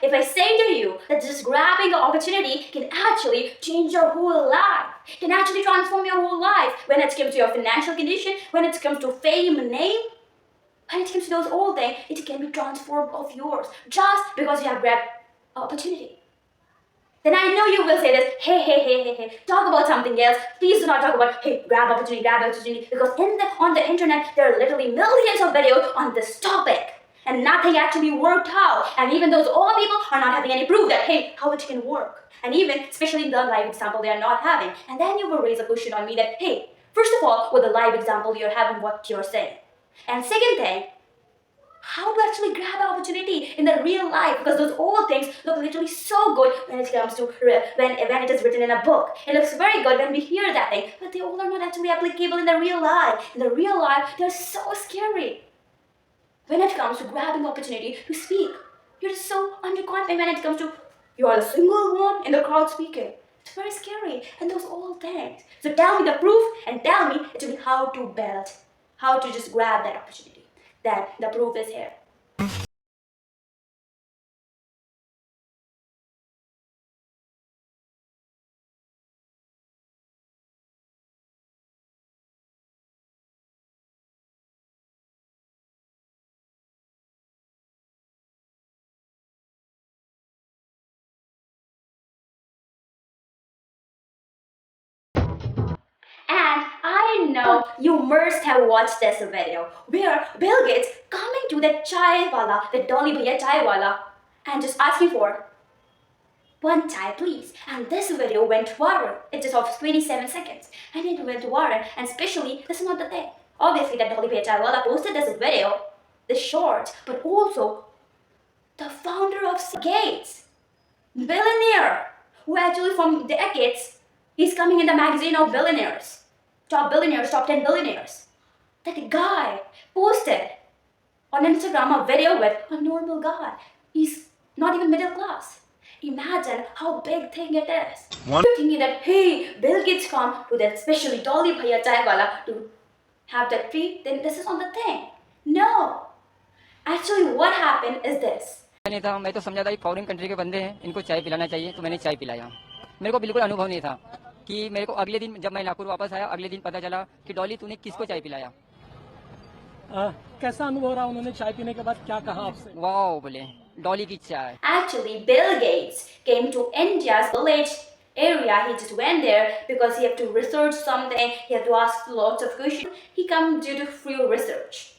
if I say to you that just grabbing the opportunity can actually change your whole life, can actually transform your whole life when it comes to your financial condition, when it comes to fame, name, when it comes to those old things, it can be transformed of yours just because you have grabbed opportunity. Then I know you will say this, hey, talk about something else. Please do not talk about, hey, grab opportunity, because on the internet, there are literally millions of videos on this topic. And nothing actually worked out. And even those old people are not having any proof that, hey, how it can work. And even, especially in the live example, they are not having. And then you will raise a question on me that, hey, first of all, with the live example, you're having what you're saying. And second thing, how to actually grab the opportunity in the real life, because those old things look literally so good when it comes to when it is written in a book. It looks very good when we hear that thing, but they all are not actually applicable in the real life. In the real life, they're so scary. When it comes to grabbing opportunity to speak, you're just so underconfident when it comes to you are the single one in the crowd speaking. It's very scary, and those old things. So tell me the proof and tell me actually how to build, how to just grab that opportunity. That the proof is here. And I know you must have watched this video where Bill Gates coming to the chai wala, the Dolly Bhaiya chai wala, and just asking for one chai please. And this video went viral. It just of 27 seconds. And it went viral. And especially, this is not the thing. Obviously, that Dolly Bhaiya chai wala posted this video, this short, but also the founder of Gates, billionaire, who actually from decades, he's coming in the magazine of billionaires. Top 10 billionaires. That guy posted on Instagram a video with a normal guy. He's not even middle class. Imagine how big thing it is. You're thinking that, hey, Bill Gates come to that specially Dolly Bhaiya chai wala to have that treat, then this is not the thing. No. Actually, what happened is this. नहीं था, मैं तो समझा था कि foreign country के बंदे हैं, इनको चाय पिलाना चाहिए, तो मैंने चाय पिलाया। मेरे को बिल्कुल अनुभव नहीं था कि मेरे को अगले दिन जब मैं नागपुर वापस आया, अगले दिन पता चला कि डॉली तूने किसको चाय पिलाया। कैसा अनुभव रहा उन्होंने चाय पीने के बाद, क्या कहा आपसे? वाओ बोले, डॉली की चाय। Actually, Bill Gates came to India's village area. He just went there because he had to research something. He had to ask lots of questions. He come due to free research.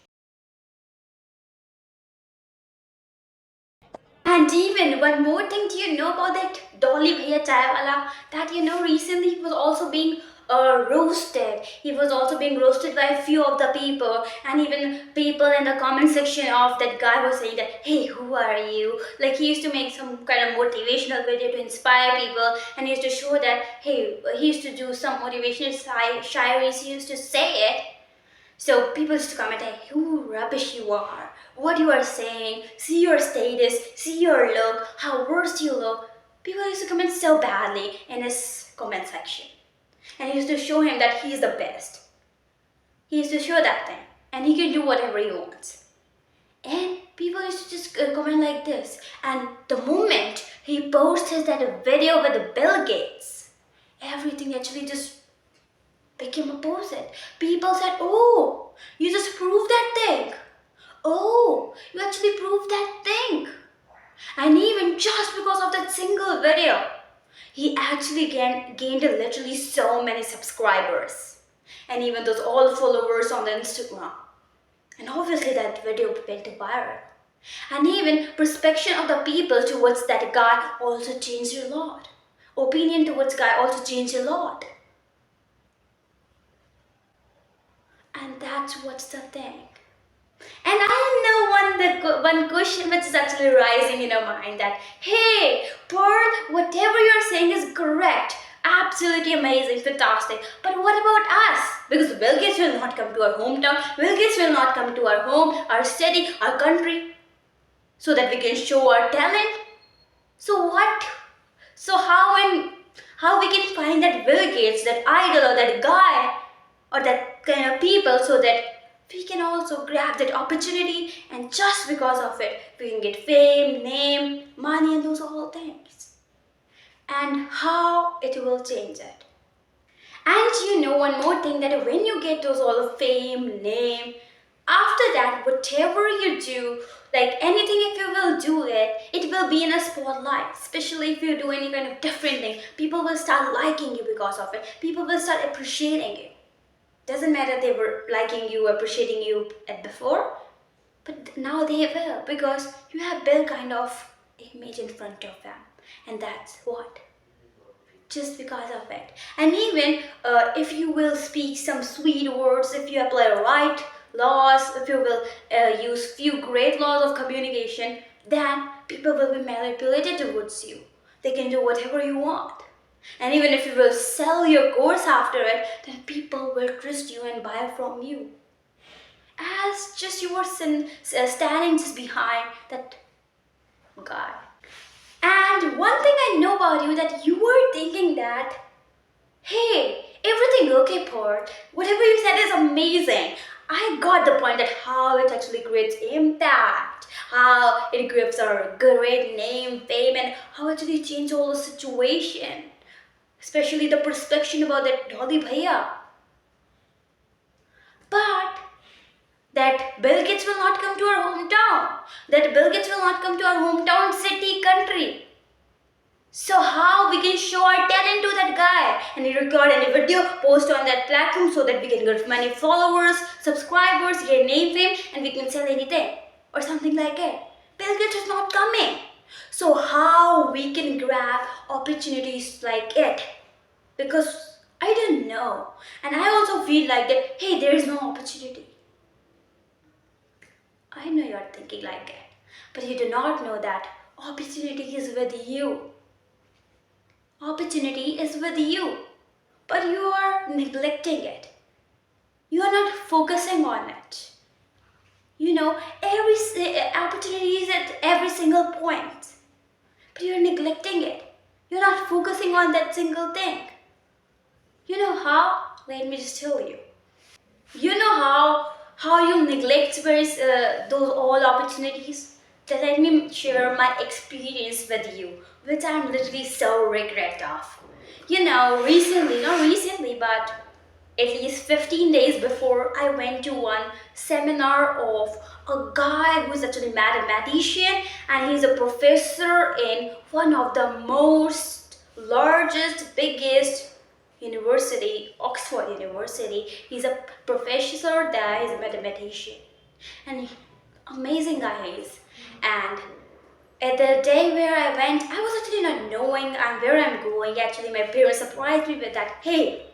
And even one more thing, do you know about that Dolly Bhaiya Chai Wala? That recently he was also being roasted. He was also being roasted by a few of the people, and even people in the comment section of that guy was saying that, hey, who are you? Like he used to make some kind of motivational video to inspire people, and he used to show that, hey, he used to do some motivational shairis, he used to say it. So people used to comment, hey, who rubbish you are, what you are saying, see your status, see your look, how worse you look. People used to comment so badly in his comment section. And he used to show him that he is the best. He used to show that thing. And he can do whatever he wants. And people used to just comment like this. And the moment he posted that video with the Bill Gates, everything actually just became opposite. People said, oh, you just proved that thing. Oh, you actually proved that thing. And even just because of that single video, he actually gained literally so many subscribers. And even those all followers on the Instagram. And obviously that video went viral. And even perception of the people towards that guy also changed a lot. Opinion towards guy also changed a lot. And that's what's the thing. And I know one question which is actually rising in your mind that, hey, Pearl, whatever you're saying is correct. Absolutely amazing, fantastic. But what about us? Because Bill Gates will not come to our hometown. Bill Gates will not come to our home, our city, our country, so that we can show our talent. So what? So how we can find that Bill Gates, that idol or that guy or that kind of people, so that we can also grab that opportunity, and just because of it, we can get fame, name, money, and those all things. And how it will change it. And one more thing, that when you get those all of fame, name, after that, whatever you do, like anything, if you will do it, it will be in a spotlight. Especially if you do any kind of different thing, people will start liking you because of it. People will start appreciating you. Doesn't matter they were liking you, appreciating you at before, but now they will, because you have built kind of image in front of them, and that's what. Just because of it. And even if you will speak some sweet words, if you apply right laws, if you will use few great laws of communication, then people will be manipulated towards you. They can do whatever you want. And even if you will sell your course after it, then people will trust you and buy from you. As just you were standing just behind that guy. And one thing I know about you, that you were thinking that, hey, everything okay, Port? Whatever you said is amazing. I got the point that how it actually creates impact, how it gives a great name, fame, and how it actually changes all the situation. Especially the perception about that Dolly Bhaiya. But that Bill Gates will not come to our hometown. That Bill Gates will not come to our hometown, city, country. So how we can show our talent to that guy and record any video, post on that platform so that we can get many followers, subscribers, get name, fame, and we can sell anything or something like it. Bill Gates is not coming. So how we can grab opportunities like it? Because I don't know. And I also feel like that, hey, there is no opportunity. I know you are thinking like it, but you do not know that opportunity is with you. Opportunity is with you, but you are neglecting it. You are not focusing on it. Every opportunity is at every single point, but you are neglecting it. You're not focusing on that single thing. You know how? Let me just tell you. You know how you neglect those all opportunities? Then let me share my experience with you, which I'm literally so regret of. Recently, not recently, but at least 15 days before, I went to one seminar of a guy who is actually a mathematician, and he's a professor in one of the most largest, biggest university, Oxford University. He's a professor there, he's a mathematician. And amazing guy he is. And at the day where I went, I was actually not knowing where I'm going. Actually, my parents surprised me with that, hey,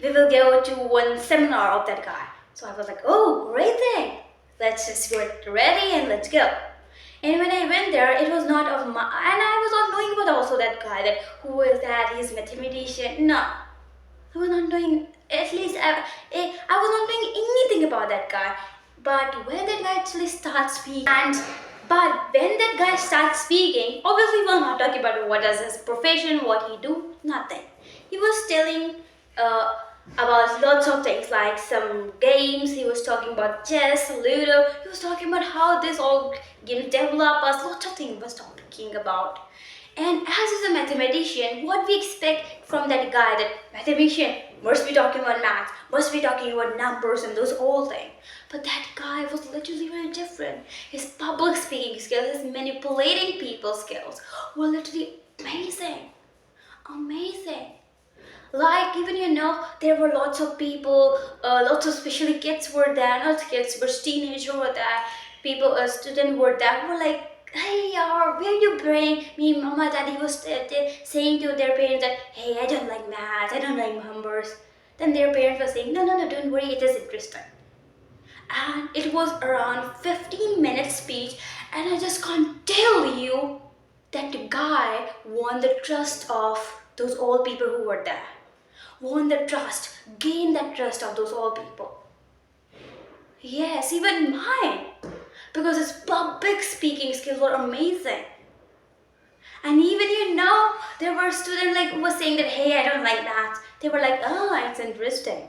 we will go to one seminar of that guy. So I was like, oh, great thing. Let's just get ready and let's go. And when I went there, it was not of my, and I was not knowing about also that guy, that who is that, he's a mathematician. No, I was not knowing, at least I was not knowing anything about that guy. But when that guy actually starts speaking, but when that guy starts speaking, obviously we're not talking about what is his profession, what he do, nothing. He was telling about lots of things, like some games. He was talking about chess, Ludo. He was talking about how this all games develop us. Lots of things he was talking about. And as he's a mathematician, what we expect from that guy, that mathematician must be talking about maths, must be talking about numbers and those whole things. But that guy was literally very different. His public speaking skills, his manipulating people skills were literally amazing. Amazing. Like, even there were lots of people, lots of especially kids were there, not kids, but teenagers were there, people, students were there, who were like, hey, where you bring me? Mama, daddy was saying to their parents that, hey, I don't like math, I don't like numbers. Then their parents were saying, no, don't worry, it is interesting. And it was around 15-minute speech, and I just can't tell you that the guy won the trust of those old people who were there. Won the trust, gained the trust of those old people. Yes, even mine. Because his public speaking skills were amazing. And even there were students like who were saying that, hey, I don't like that. They were like, oh, it's interesting.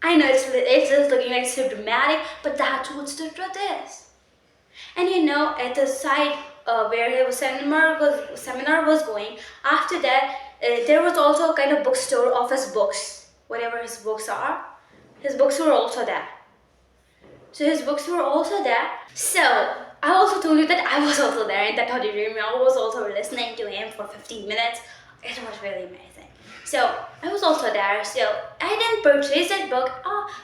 I know it's just looking like so dramatic, but that's what the truth is. And at the site where his seminar was going, after that there was also a kind of bookstore of his books, whatever his books are. His books were also there. So his books were also there. So I also told you that I was also there in that auditorium. I was also listening to him for 15 minutes. It was really amazing. So I was also there. So I didn't purchase that book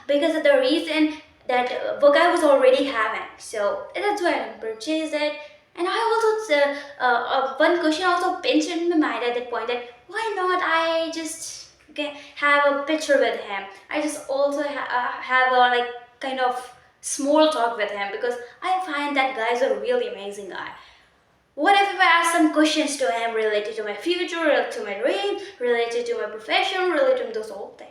because of the reason that book I was already having. So that's why I didn't purchase it. And I also, one question also pinched in my mind at that point, that why not I just have a picture with him. I just also have a like kind of small talk with him, because I find that guy is a really amazing guy. What if I ask some questions to him related to my future, related to my dream, related to my profession, related to those whole things?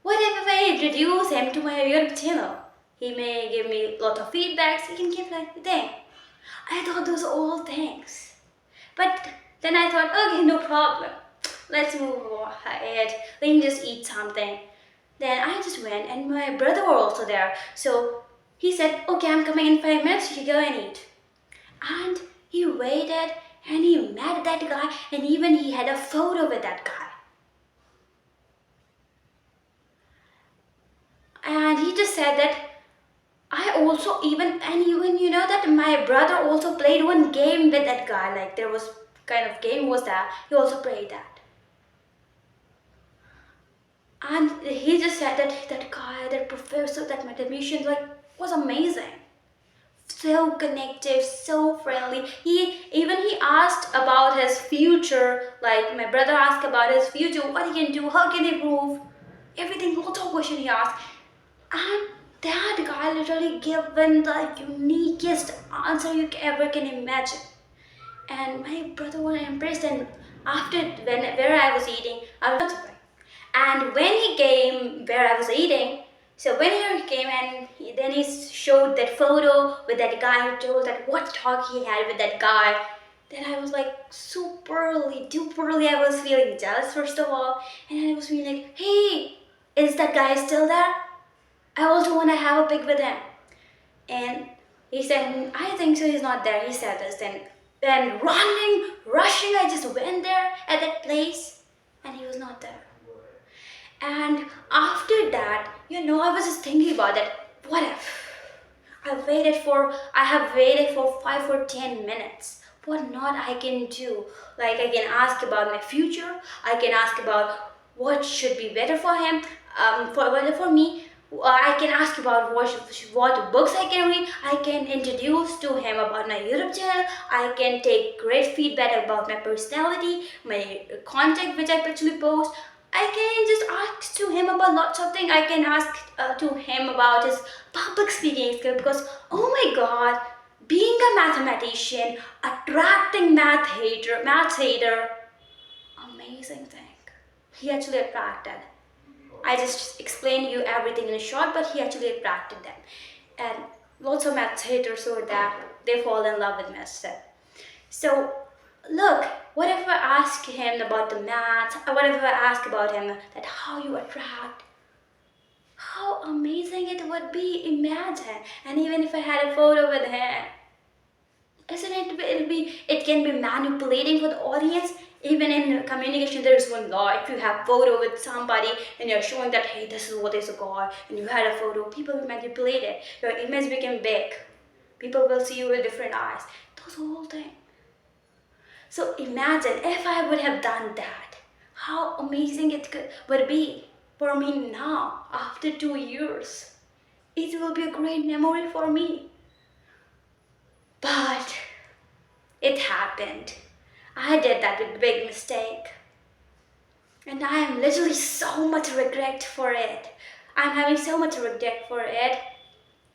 What if I introduce him to my YouTube channel? He may give me a lot of feedbacks, he can give everything. I thought those all things. But then I thought, okay, no problem. Let's move ahead. Let me just eat something. Then I just went, and my brother were also there. So he said, okay, I'm coming in 5 minutes, you go and eat. And he waited, and he met that guy, and even he had a photo with that guy. And he just said that even that my brother also played one game with that guy. Like there was kind of game was that he also played that. And he just said that guy, that professor, that mathematician, like, was amazing. So connected, so friendly. He asked about his future. Like my brother asked about his future, what he can do, how can he improve, everything, lots of questions he asked. And that guy literally given the uniquest answer you ever can imagine. And my brother was impressed. And after where I was eating, I was not surprised. And when he came where I was eating, so when he came and then he showed that photo with that guy, who told that what talk he had with that guy, then I was like superly, duperly, I was feeling jealous first of all. And I was feeling like, hey, is that guy still there? I also want to have a pic with him. And he said, I think so, he's not there. He said this. Then running, rushing, I just went there at that place, and he was not there. And after that, I was just thinking about that. What if I have waited for 5 or 10 minutes? What not I can do? Like I can ask about my future. I can ask about what should be better for him, for me. I can ask about what books I can read. I can introduce to him about my YouTube channel. I can take great feedback about my personality, my content which I actually post. I can just ask to him about lots of things. I can ask to him about his public speaking skill, because oh my god, being a mathematician, attracting math hater, amazing thing. He actually attracted. I just explained you everything in short, but he actually attracted them. And lots of math haters were there. They fall in love with math. So look, what if I ask him about the math? What if I ask about him that how you attract? How amazing it would be, imagine. And even if I had a photo with him, it can be manipulating for the audience. Even in communication, there is one law. If you have photo with somebody and you're showing that, hey, this is what is a god, and you had a photo, people will manipulate it. Your image became big. People will see you with different eyes. Those whole thing. So imagine if I would have done that, how amazing would be for me now, after 2 years. It will be a great memory for me. But it happened. I did that big mistake. And I am literally so much regret for it. I'm having so much regret for it.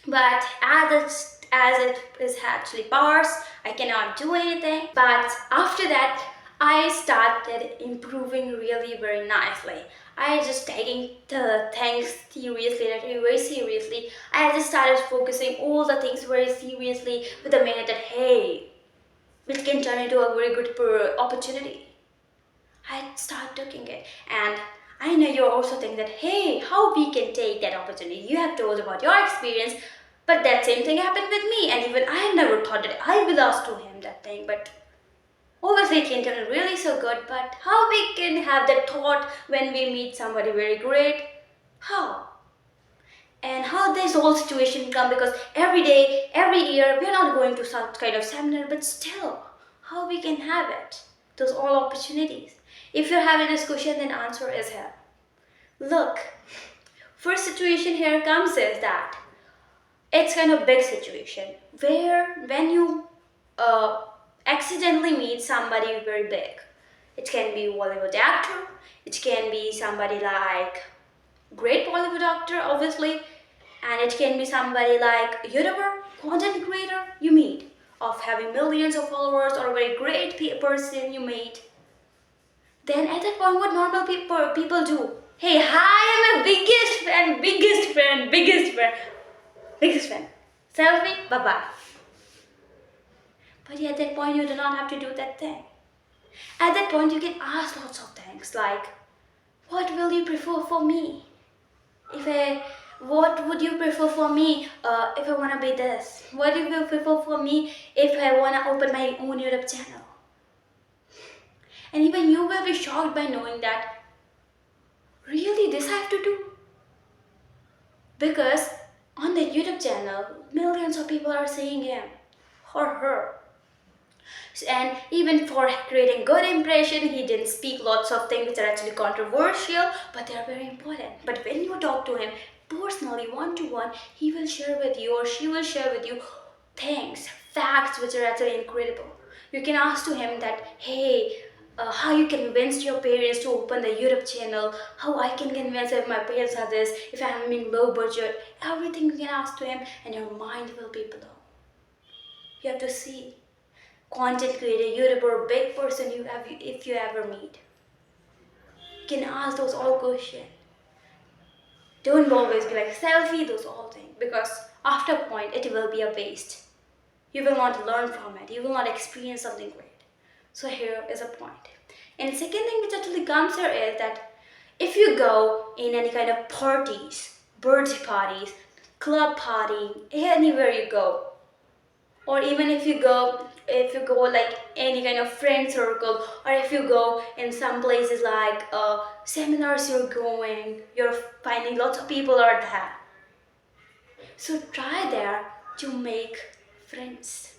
But as it is actually passed, I cannot do anything. But after that, I started improving really very nicely. I just taking the things seriously, very seriously. I just started focusing all the things very seriously with the minute that, hey, it can turn into a very good opportunity. I started taking it, and I know you also think that, hey, how we can take that opportunity. You have told about your experience, but that same thing happened with me, and even I have never thought that I will ask to him that thing. But obviously, it can turn really so good. But how we can have that thought when we meet somebody very great? How? And how this whole situation come, because every day, every year, we're not going to some kind of seminar, but still, how we can have it? Those all opportunities. If you're having this question, then answer is here. Look, first situation here comes is that it's kind of big situation where when you accidentally meet somebody very big, it can be Bollywood actor, it can be somebody like great Bollywood actor, obviously, and it can be somebody like YouTuber, content creator you meet, of having millions of followers, or a very great person you meet. Then at that point, what normal people do? Hey, hi, I'm a biggest fan, biggest fan, biggest fan, biggest fan. Selfie, bye bye. But at that point, you do not have to do that thing. At that point, you can ask lots of things like, what will you prefer for me? What would you prefer for me if I wanna be this? What do you prefer for me if I wanna open my own YouTube channel? And even you will be shocked by knowing that really this I have to do. Because on the YouTube channel, millions of people are seeing him or her. And even for creating good impression, he didn't speak lots of things which are actually controversial, but they are very important. But when you talk to him personally, one-to-one, he will share with you, or she will share with you things, facts which are actually incredible. You can ask to him that, hey, how you convinced your parents to open the YouTube channel, how I can convince if my parents are this, if I'm having low budget, everything you can ask to him, and your mind will be blown. You have to see content creator, YouTuber, big person you have, if you ever meet. You can ask those all questions. Don't always be like selfie, those all things, because after a point it will be a waste. You will not learn from it. You will not experience something great. So here is a point. And second thing which actually comes here is that if you go in any kind of parties, birthday parties, club party, anywhere you go, or even if you go like any kind of friend circle, or if you go in some places like seminars you're finding lots of people are there. So try there to make friends.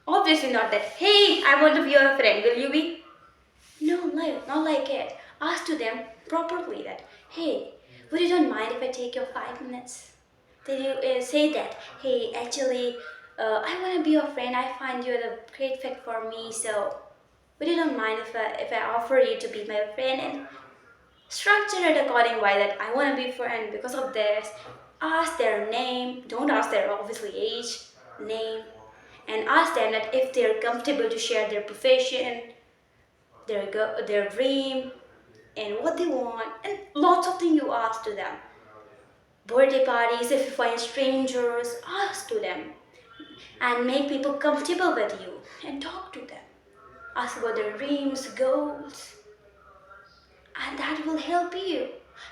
Obviously not that, hey, I want to be your friend, will you be? No, not like it. Ask to them properly that, hey, would you don't mind if I take your 5 minutes? Then you say that, hey, actually, I want to be your friend. I find you're a great fit for me. So, would you don't mind if I offer you to be my friend, and structure it according why that I want to be friend because of this. Ask their name. Don't ask their obviously age, name, and ask them that if they're comfortable to share their profession, their dream, and what they want, and lots of things you ask to them. Birthday parties, if you find strangers, ask to them. And make people comfortable with you and talk to them. Ask about their dreams, goals, and that will help you.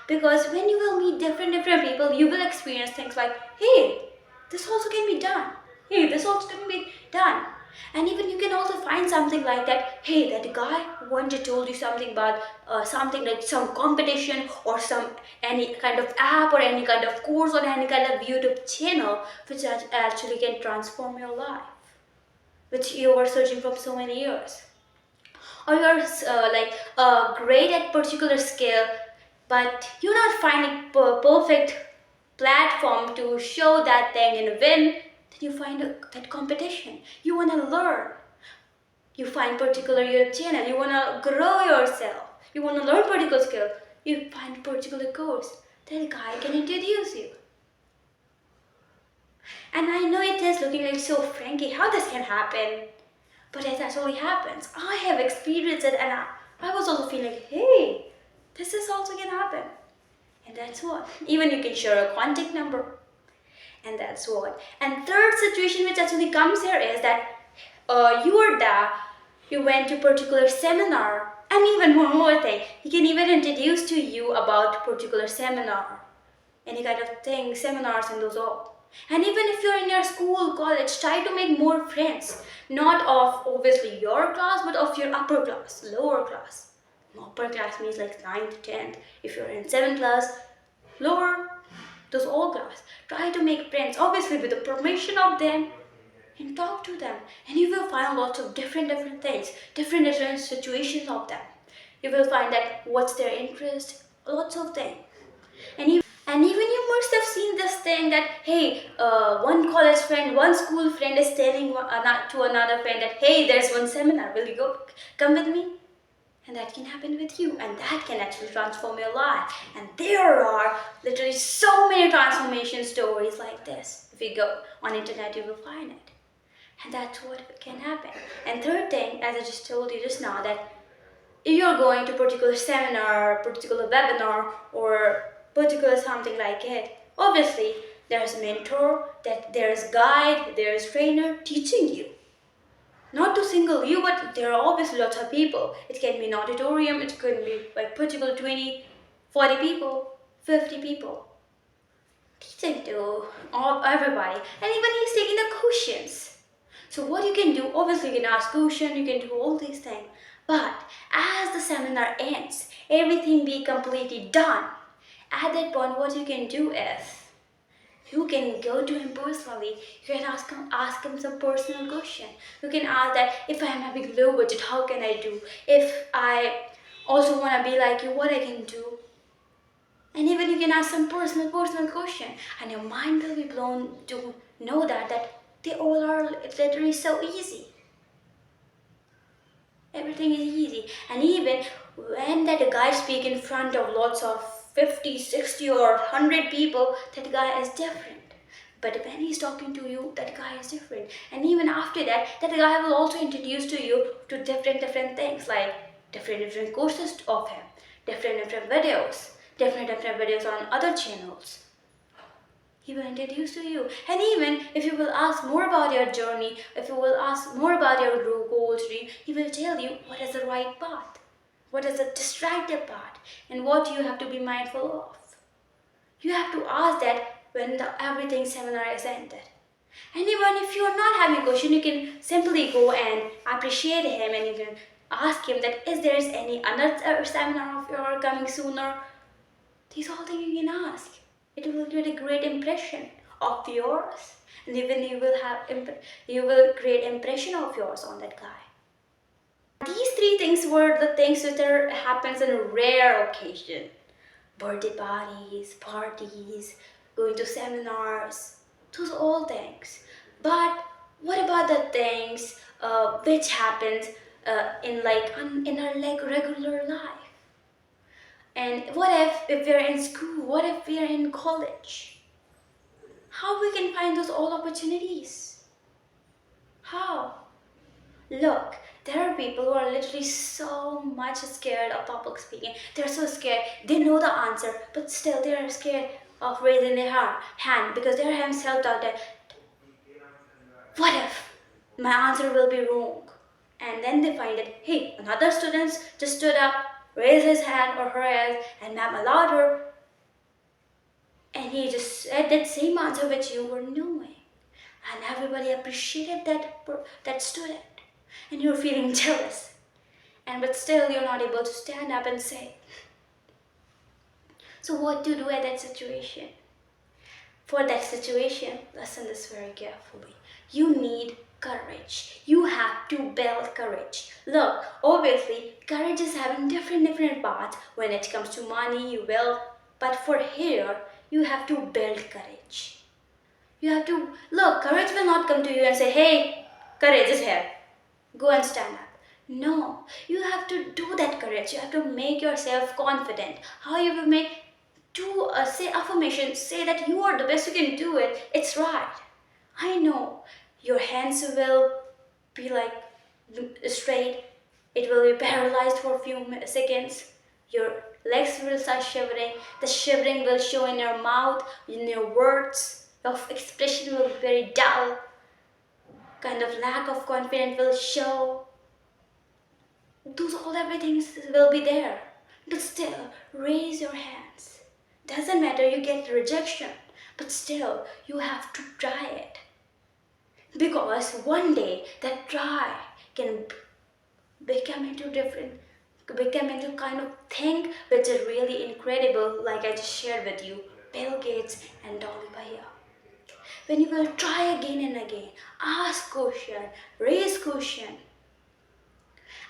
Because when you will meet different people, you will experience things like, hey, this also can be done. Hey, this also can be done. And even you can also find something like that. Hey, that guy one day told you something about something like some competition or any kind of app or any kind of course or any kind of YouTube channel which actually can transform your life, which you were searching for so many years. Or you're great at particular skill, but you're not finding perfect platform to show that thing and win. Then you find that competition. You want to learn. You find particular YouTube channel. You want to grow yourself. You want to learn particular skill. You find particular course. That guy can introduce you. And I know it is looking like so franky how this can happen, but it actually happens. I have experienced it, and I was also feeling, hey, this is also can happen. And that's what. Even you can share a contact number. And that's what. And third situation which actually comes here is that you went to particular seminar, And even one more thing, he can even introduce to you about particular seminar, any kind of thing, seminars and those all. And even if you're in your school, college, try to make more friends. Not of obviously your class, but of your upper class, lower class. Upper class means like 9th, 10th. If you're in 7th class, lower, those all class. Try to make friends, obviously with the permission of them, and talk to them. And you will find lots of different things, different situations of them. You will find that what's their interest, lots of things. And even you must have seen this thing that, hey, one college friend, one school friend is telling to another friend that, hey, there's one seminar, will you come with me? And that can happen with you, and that can actually transform your life. And there are literally so many transformation stories like this. If you go on internet, you will find it. And that's what can happen. And third thing, as I just told you just now, that if you're going to particular seminar, particular webinar, or particular something like it, obviously there's a mentor, that there's guide, there's trainer teaching you. Not to single you, but there are obviously lots of people. It can be an auditorium, it could be like particular 20, 40 people, 50 people. Teaching to everybody. And even he's taking the questions. So what you can do, obviously you can ask questions, you can do all these things. But as the seminar ends, everything be completely done. At that point, what you can do is, you can go to him personally. You can ask him some personal question. You can ask that, if I am having low budget, how can I do? If I also want to be like you, what I can do? And even you can ask some personal question, and your mind will be blown to know that they all are literally so easy. Everything is easy. And even when that guy speak in front of lots of 50, 60 or 100 people, that guy is different. But when he's talking to you, that guy is different. And even after that, that guy will also introduce to you to different things, like different courses of him, different videos on other channels. He will introduce to you. And even if you will ask more about your journey, if you will ask more about your goals, he will tell you what is the right path, what is the distracted path, and what you have to be mindful of. You have to ask that when the everything seminar is ended. And even if you're not having a question, you can simply go and appreciate him, and you can ask him that, is there any another seminar of yours coming sooner? These all things you can ask. It will create a great impression of yours, and even you will create impression of yours on that guy. These three things were the things which happens on a rare occasion: birthday parties, going to seminars, those all things. But what about the things which happens in our regular life? And what if we're in school? What if we're in college? How we can find those all opportunities? How? Look, there are people who are literally so much scared of public speaking. They're so scared. They know the answer, but still they are scared of raising their hand because they're having self-doubt that, what if my answer will be wrong? And then they find that, hey, another student just stood up, raised his hand or her hand, and ma'am allowed her, and he just said that same answer which you were knowing, and everybody appreciated that student, and you're feeling jealous, but still you're not able to stand up and say. So what to do at that situation? For that situation, listen this very carefully. You need courage. You have to build courage. Look, obviously, courage is having different paths. When it comes to money, you will. But for here, you have to build courage. You have to, look, courage will not come to you and say, hey, courage is here. Go and stand up. No, you have to do that courage. You have to make yourself confident. How you will make say affirmations, say that you are the best, you can do it. It's right. I know. Your hands will be like straight. It will be paralyzed for a few seconds. Your legs will start shivering. The shivering will show in your mouth, in your words. Your expression will be very dull. Kind of lack of confidence will show. those all everything will be there. But still, raise your hands. Doesn't matter you get rejection, but still you have to try it. Because one day that try can become into kind of thing which is really incredible, like I just shared with you, Bill Gates and Dolly Bhaiya. When you will try again and again, ask question, raise question,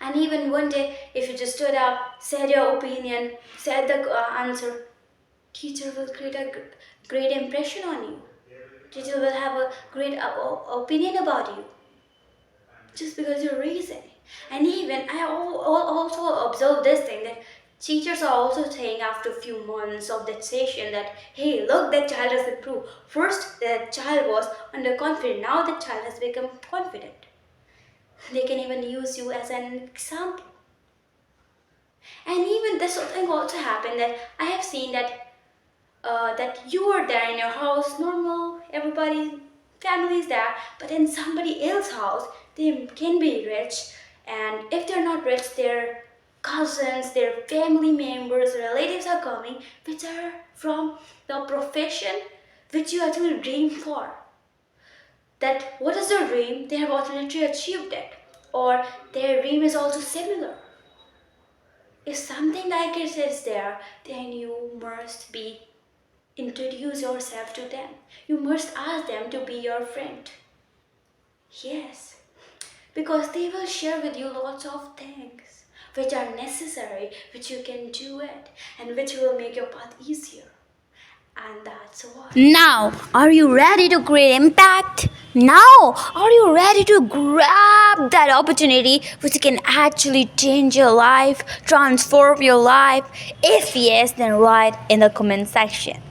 and even one day, if you just stood up, said your opinion, said the answer, teacher will create a great impression on you. Teacher will have a great opinion about you just because you're raising. And even I also observe this thing that teachers are also saying after a few months of that session that, hey, look, that child has improved. First, that child was underconfident. Now that child has become confident. They can even use you as an example. And even this thing also happened that I have seen that that you are there in your house, normal, everybody, family is there, but in somebody else's house, they can be rich, and if they're not rich, their cousins, their family members, relatives are coming, which are from the profession which you actually dream for. That what is their dream? They have already achieved it, or their dream is also similar. If something like it is there, then you must be introduce yourself to them. You must ask them to be your friend. Yes, because they will share with you lots of things which are necessary, which you can do it, and which will make your path easier. And that's why. Now, are you ready to create impact? Now, are you ready to grab that opportunity which can actually change your life, transform your life? If yes, then write in the comment section.